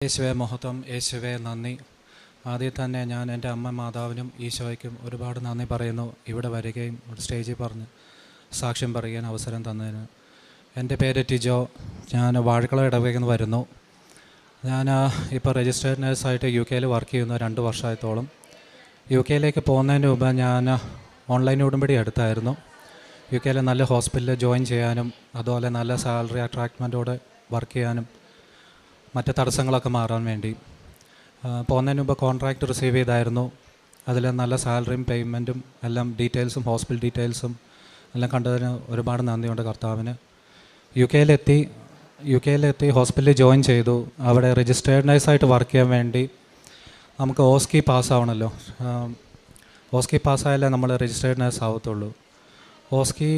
യേശുവേ മഹത്വം, യേശുവേ നന്ദി. ആദ്യം തന്നെ ഞാൻ എൻ്റെ അമ്മ മാതാവിനും ഈശോയ്ക്കും ഒരുപാട് നന്ദി പറയുന്നു, ഇവിടെ വരികയും ഒരു സ്റ്റേജിൽ പറഞ്ഞ് സാക്ഷ്യം പറയാൻ അവസരം തന്നതിന്. എൻ്റെ പേര് ടിജോ, ഞാൻ വാഴക്കുളം ഇടവകയിൽ നിന്ന് വരുന്നു. ഞാൻ ഇപ്പോൾ രജിസ്റ്റേർഡ് നേഴ്സായിട്ട് UK വർക്ക് ചെയ്യുന്നു 2 വർഷത്തോളം. UK പോകുന്നതിന് മുമ്പ് ഞാൻ ഓൺലൈൻ ഉടമ്പടി എടുത്തായിരുന്നു. UK നല്ല ഹോസ്പിറ്റലിൽ ജോയിൻ ചെയ്യാനും അതുപോലെ നല്ല സാലറി അട്രാക്ട്മെൻറ്റോടെ വർക്ക് ചെയ്യാനും മറ്റ് തടസ്സങ്ങളൊക്കെ മാറാൻ വേണ്ടി. പോകുന്നതിന് മുമ്പ് കോൺട്രാക്റ്റ് റിസീവ് ചെയ്തായിരുന്നു. അതിൽ നല്ല സാലറിയും പേയ്മെൻറ്റും എല്ലാം ഡീറ്റെയിൽസും ഹോസ്പിറ്റൽ ഡീറ്റെയിൽസും എല്ലാം കണ്ടതിന് ഒരുപാട് നന്ദിയുണ്ട് കർത്താവിന്. UK ഹോസ്പിറ്റലിൽ ജോയിൻ ചെയ്തു. അവിടെ രജിസ്റ്റേർഡ് നേഴ്സായിട്ട് വർക്ക് ചെയ്യാൻ വേണ്ടി നമുക്ക് ഓസ്കി പാസ്സാവണമല്ലോ. ഓസ്കി പാസ്സായാലേ നമ്മൾ രജിസ്റ്റേർഡ് നേഴ്സ് ആവത്തുള്ളൂ. ഓസ്കി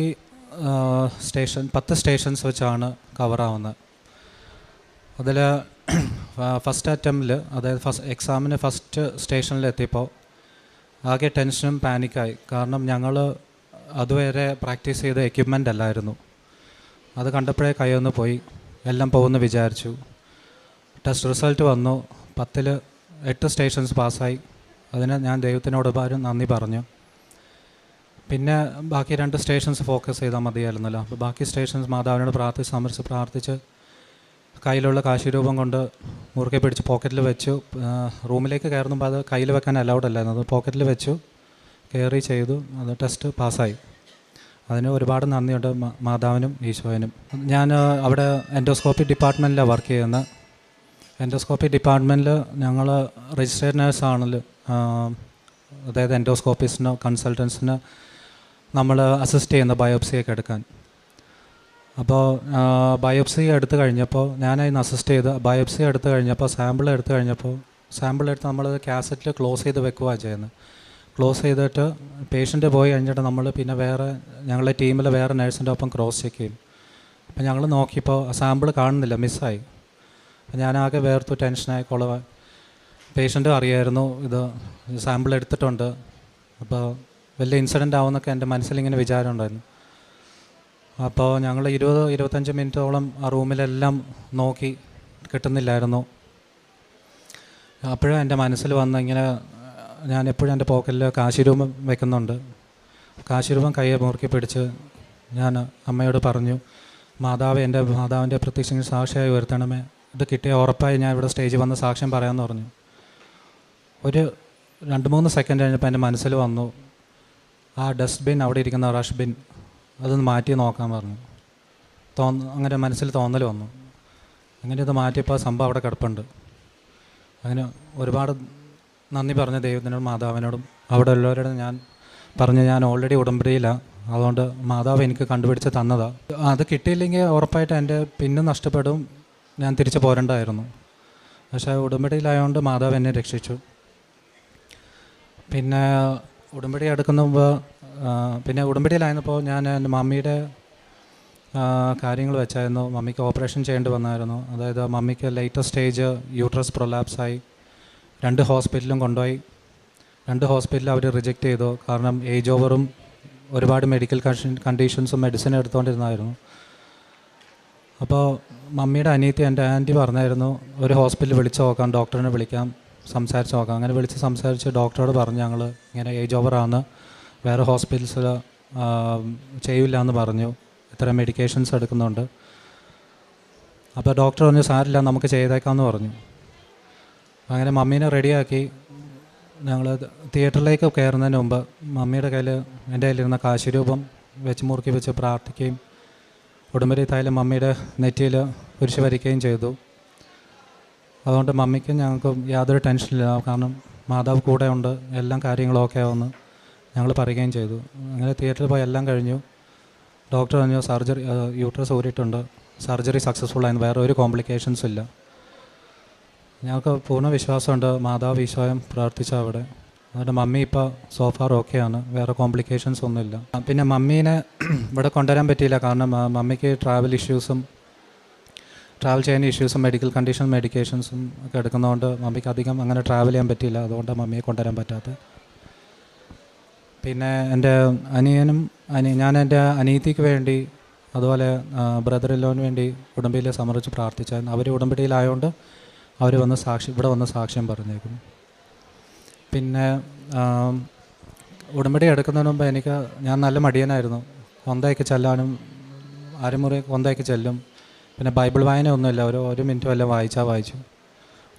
10 സ്റ്റേഷൻസ് വെച്ചാണ് കവറാവുന്നത്. അതിൽ ഫസ്റ്റ് അറ്റംപ്റ്റിൽ, അതായത് എക്സാമിന് ഫസ്റ്റ് സ്റ്റേഷനിലെത്തിയപ്പോൾ ആകെ ടെൻഷനും പാനിക്കായി. കാരണം ഞങ്ങൾ അതുവരെ പ്രാക്ടീസ് ചെയ്ത എക്യുപ്മെൻ്റ് അല്ലായിരുന്നു. അത് കണ്ടപ്പോഴേ കൈയൊന്ന് പോയി, എല്ലാം പോകുമെന്ന് വിചാരിച്ചു. ടെസ്റ്റ് റിസൾട്ട് വന്നു, 10ൽ 8 സ്റ്റേഷൻസ് പാസ്സായി. അതിന് ഞാൻ ദൈവത്തിനോട് ഒരുപാട് നന്ദി പറഞ്ഞു. പിന്നെ ബാക്കി 2 സ്റ്റേഷൻസ് ഫോക്കസ് ചെയ്താൽ മതിയായിരുന്നല്ലോ. അപ്പോൾ ബാക്കി സ്റ്റേഷൻസ് മാതാവിനോട് പ്രാർത്ഥിച്ച് കയ്യിലുള്ള കാശിരൂപം കൊണ്ട് മുറുകെ പിടിച്ച് പോക്കറ്റിൽ വെച്ചു. റൂമിലേക്ക് കയറുമ്പോൾ അത് കയ്യിൽ വെക്കാൻ അലൗഡ് അല്ലായിരുന്നു. അത് പോക്കറ്റിൽ വെച്ചു, കയറി ചെയ്തു. അത് ടെസ്റ്റ് പാസ്സായി. അതിന് ഒരുപാട് നന്ദിയുണ്ട് മാതാവിനും ഈശോയനും. ഞാൻ അവിടെ എൻഡോസ്കോപ്പി ഡിപ്പാർട്ട്മെൻറ്റിലാണ് വർക്ക് ചെയ്യുന്നത്. എൻഡോസ്കോപ്പി ഡിപ്പാർട്ട്മെൻറ്റിൽ ഞങ്ങൾ രജിസ്റ്റേർഡ് നേഴ്സാണല്ലോ. അതായത് എൻഡോസ്കോപ്പിസ്റ്റിനോ കൺസൾട്ടൻസിന് നമ്മൾ അസിസ്റ്റ് ചെയ്യുന്ന ബയോപ്സിയൊക്കെ എടുക്കാൻ. അപ്പോൾ ബയോപ്സി എടുത്തു കഴിഞ്ഞപ്പോൾ ഞാനതിന് അസിസ്റ്റ് ചെയ്ത് ബയോപ്സി എടുത്തു കഴിഞ്ഞപ്പോൾ സാമ്പിൾ എടുത്ത് നമ്മൾ കാസറ്റിൽ ക്ലോസ് ചെയ്ത് വെക്കുകയാണ് ചെയ്യുന്നത്. ക്ലോസ് ചെയ്തിട്ട് പേഷ്യൻ്റ് പോയി കഴിഞ്ഞിട്ട് നമ്മൾ പിന്നെ ഞങ്ങളുടെ ടീമിൽ വേറെ നേഴ്സിൻ്റെ ഒപ്പം ക്രോസ് ചെക്ക് ചെയ്യും. അപ്പോൾ ഞങ്ങൾ നോക്കിയപ്പോൾ സാമ്പിൾ കാണുന്നില്ല, മിസ്സായി. അപ്പോൾ ഞാനാകെ വേർത്തു, ടെൻഷനായി, കുളവായി. പേഷ്യൻ്റ് അറിയായിരുന്നു ഇത് സാമ്പിൾ എടുത്തിട്ടുണ്ട്. അപ്പോൾ വലിയ ഇൻസിഡൻ്റ് ആവുമെന്നൊക്കെ എൻ്റെ മനസ്സിലിങ്ങനെ വിചാരം ഉണ്ടായിരുന്നു. അപ്പോൾ ഞങ്ങൾ 20-25 മിനിറ്റോളം ആ റൂമിലെല്ലാം നോക്കി, കിട്ടുന്നില്ലായിരുന്നു. അപ്പോഴും എൻ്റെ മനസ്സിൽ വന്ന് ഇങ്ങനെ, ഞാൻ എപ്പോഴും എൻ്റെ പോക്കറ്റിൽ കാശിരൂപം വെക്കുന്നുണ്ട്. കാശിരൂപം കയ്യെ മുറുക്കി പിടിച്ച് ഞാൻ അമ്മയോട് പറഞ്ഞു, മാതാവിൻ്റെ പ്രത്യക്ഷ സാക്ഷിയായി ഉയർത്തണമേ. ഇത് കിട്ടിയ ഉറപ്പായി ഞാൻ ഇവിടെ സ്റ്റേജിൽ വന്ന് സാക്ഷ്യം പറയാമെന്ന് പറഞ്ഞു. ഒരു 2-3 സെക്കൻഡ് കഴിഞ്ഞപ്പോൾ എൻ്റെ മനസ്സിൽ വന്നു, ആ ഡസ്റ്റ്ബിൻ, അവിടെ ഇരിക്കുന്ന റഷ് ബിൻ, അതൊന്ന് മാറ്റി നോക്കാൻ പറഞ്ഞു. അങ്ങനെ മനസ്സിൽ തോന്നൽ വന്നു. അങ്ങനെ ഇത് മാറ്റിയപ്പോൾ സംഭവം അവിടെ കിടപ്പുണ്ട്. അങ്ങനെ ഒരുപാട് നന്ദി പറഞ്ഞ ദൈവത്തിനോടും മാതാവിനോടും അവിടെ ഉള്ളവരോട് ഞാൻ ഓൾറെഡി ഉടമ്പടിയിലാണ്. അതുകൊണ്ട് മാതാവ് എനിക്ക് കണ്ടുപിടിച്ച് തന്നതാണ്. അത് കിട്ടിയില്ലെങ്കിൽ ഉറപ്പായിട്ട് എൻ്റെ പിന്നും നഷ്ടപ്പെടും, ഞാൻ തിരിച്ച് പോരണ്ടായിരുന്നു. പക്ഷേ ഉടമ്പടിയിലായതുകൊണ്ട് മാതാവ് എന്നെ രക്ഷിച്ചു. പിന്നെ ഉടമ്പടി എടുക്കുന്ന മുമ്പ് ഉടമ്പടിയിലായിരുന്നപ്പോൾ ഞാൻ എൻ്റെ മമ്മിയുടെ കാര്യങ്ങൾ വെച്ചായിരുന്നു. മമ്മിക്ക് ഓപ്പറേഷൻ ചെയ്യേണ്ടി വന്നായിരുന്നു. അതായത് മമ്മിക്ക് ലേറ്റസ്റ്റ് സ്റ്റേജ് യൂട്രസ് പ്രൊലാപ്സായി. 2 ഹോസ്പിറ്റലിലും കൊണ്ടുപോയി. 2 ഹോസ്പിറ്റലിൽ അവർ റിജക്റ്റ് ചെയ്തു. കാരണം ഏജ് ഓവറും ഒരുപാട് മെഡിക്കൽ കണ്ടീഷൻസും മെഡിസിൻ എടുത്തുകൊണ്ടിരുന്നായിരുന്നു. അപ്പോൾ മമ്മിയുടെ അനിയത്തി, എൻ്റെ ആൻറ്റി പറഞ്ഞായിരുന്നു, ഒരു ഹോസ്പിറ്റലിൽ വിളിച്ച് നോക്കാം, ഡോക്ടറിനെ വിളിക്കാം, സംസാരിച്ച് നോക്കാം. അങ്ങനെ വിളിച്ച് സംസാരിച്ച് ഡോക്ടറോട് പറഞ്ഞു, ഞങ്ങൾ ഇങ്ങനെ ഏജ് ഓവറാണ്, വേറെ ഹോസ്പിറ്റൽസിൽ ചെയ്യില്ല എന്ന് പറഞ്ഞു, ഇത്ര മെഡിക്കേഷൻസ് എടുക്കുന്നുണ്ട്. അപ്പോൾ ഡോക്ടർ പറഞ്ഞു, സാരില്ല, നമുക്ക് ചെയ്തേക്കാമെന്ന് പറഞ്ഞു. അങ്ങനെ മമ്മീനെ റെഡിയാക്കി ഞങ്ങൾ തിയേറ്ററിലേക്ക് കയറുന്നതിന് മുമ്പ് മമ്മിയുടെ എൻ്റെ കയ്യിലിരുന്ന കാശിരൂപം മുറുക്കി വെച്ച് പ്രാർത്ഥിക്കുകയും ഉടമ്പടി തൈലം മമ്മിയുടെ നെറ്റിയിൽ കുരിശ് വരിക്കുകയും ചെയ്തു. അതുകൊണ്ട് മമ്മിക്കും ഞങ്ങൾക്കും യാതൊരു ടെൻഷനില്ല, കാരണം മാതാവ് കൂടെ ഉണ്ട്, എല്ലാ കാര്യങ്ങളും ഓക്കെ ആവുമെന്ന് ഞങ്ങൾ പറയുകയും ചെയ്തു. അങ്ങനെ തിയേറ്ററിൽ പോയി എല്ലാം കഴിഞ്ഞു. ഡോക്ടർ പറഞ്ഞു, യൂട്രസ് ഊരിയിട്ടുണ്ട്, സർജറി സക്സസ്ഫുള്ളായിരുന്നു, വേറെ ഒരു കോംപ്ലിക്കേഷൻസും ഇല്ല. ഞങ്ങൾക്ക് പൂർണ്ണ വിശ്വാസമുണ്ട്, മാതാവ് ഈശോയും പ്രാർത്ഥിച്ച അവിടെ. അതുകൊണ്ട് മമ്മി ഇപ്പോൾ സോഫാർ ഓക്കെയാണ്, വേറെ കോംപ്ലിക്കേഷൻസ് ഒന്നുമില്ല. പിന്നെ മമ്മീനെ ഇവിടെ കൊണ്ടുവരാൻ പറ്റിയില്ല, കാരണം മമ്മിക്ക് ട്രാവൽ ചെയ്യുന്ന ഇഷ്യൂസും മെഡിക്കേഷൻസും ഒക്കെ എടുക്കുന്നതുകൊണ്ട് മമ്മിക്ക് അധികം അങ്ങനെ ട്രാവൽ ചെയ്യാൻ പറ്റിയില്ല. അതുകൊണ്ട് മമ്മിയെ കൊണ്ടുവരാൻ പറ്റാത്തത്. പിന്നെ എൻ്റെ ഞാൻ എൻ്റെ അനിയത്തിക്ക് വേണ്ടി അതുപോലെ ബ്രദർ ഇല്ലോന് വേണ്ടി ഉടമ്പടിയിൽ സമർപ്പിച്ച് പ്രാർത്ഥിച്ചായിരുന്നു. അവർ ഉടമ്പടിയിലായതുകൊണ്ട് അവർ വന്ന് ഇവിടെ വന്ന് സാക്ഷ്യം പറഞ്ഞേക്കുന്നു. പിന്നെ ഉടമ്പടി എടുക്കുന്നതിന് മുമ്പ് ഞാൻ നല്ല മടിയനായിരുന്നു. കൊന്തയ്ക്ക് ചെല്ലാനും അരമുറി കൊന്തയ്ക്ക് ചെല്ലും. പിന്നെ ബൈബിൾ വായന ഒന്നുമില്ല, ഒരു മിനിറ്റ് വല്ല വായിച്ചു.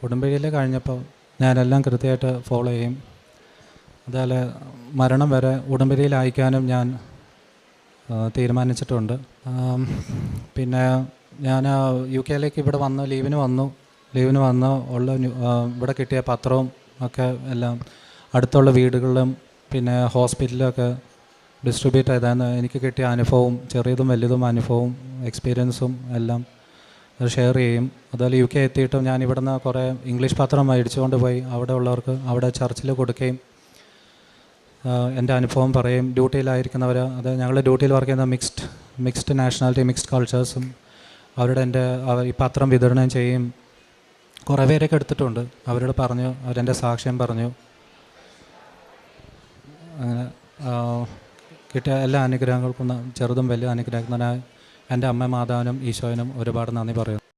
ഉടമ്പടിയിൽ കഴിഞ്ഞപ്പോൾ ഞാനെല്ലാം കൃത്യമായിട്ട് ഫോളോ ചെയ്യും. അതുപോലെ മരണം വരെ ഉടമ്പടിയിൽ അയക്കാനും ഞാൻ തീരുമാനിച്ചിട്ടുണ്ട്. പിന്നെ ഞാൻ UK ഇവിടെ വന്ന് ലീവിന് വന്ന് ഇവിടെ കിട്ടിയ പത്രവും ഒക്കെ എല്ലാം അടുത്തുള്ള വീടുകളിലും പിന്നെ ഹോസ്പിറ്റലിലൊക്കെ ഡിസ്ട്രിബ്യൂട്ട് ചെയ്താൽ എനിക്ക് കിട്ടിയ അനുഭവവും ചെറിയതും വലുതും അനുഭവവും എക്സ്പീരിയൻസും എല്ലാം ഷെയർ ചെയ്യും. അതുപോലെ UK എത്തിയിട്ടും ഞാൻ ഇവിടുന്ന് കുറേ ഇംഗ്ലീഷ് പത്രം മേടിച്ചുകൊണ്ട് പോയി അവിടെ ഉള്ളവർക്ക് അവിടെ ചർച്ചിൽ കൊടുക്കുകയും എൻ്റെ അനുഭവം പറയും. ഡ്യൂട്ടിയിലായിരിക്കുന്നവർ, അത് ഞങ്ങൾ ഡ്യൂട്ടിയിൽ വർക്ക് ചെയ്യുന്ന മിക്സ്ഡ് നാഷണാലിറ്റി, മിക്സ്ഡ് കൾച്ചേഴ്സും ഈ പത്രം വിതരണം ചെയ്യും. കുറേ പേരൊക്കെ എടുത്തിട്ടുണ്ട്. അവരോട് പറഞ്ഞു, അവരെൻ്റെ സാക്ഷ്യം പറഞ്ഞു. അങ്ങനെ കിട്ടിയ എല്ലാ അനുഗ്രഹങ്ങൾക്കും ചെറുതും വലിയ അനുഗ്രഹത്തിനായി എൻ്റെ അമ്മ മാതാവിനും ഈശോയിനും ഒരുപാട് നന്ദി പറയുന്നു.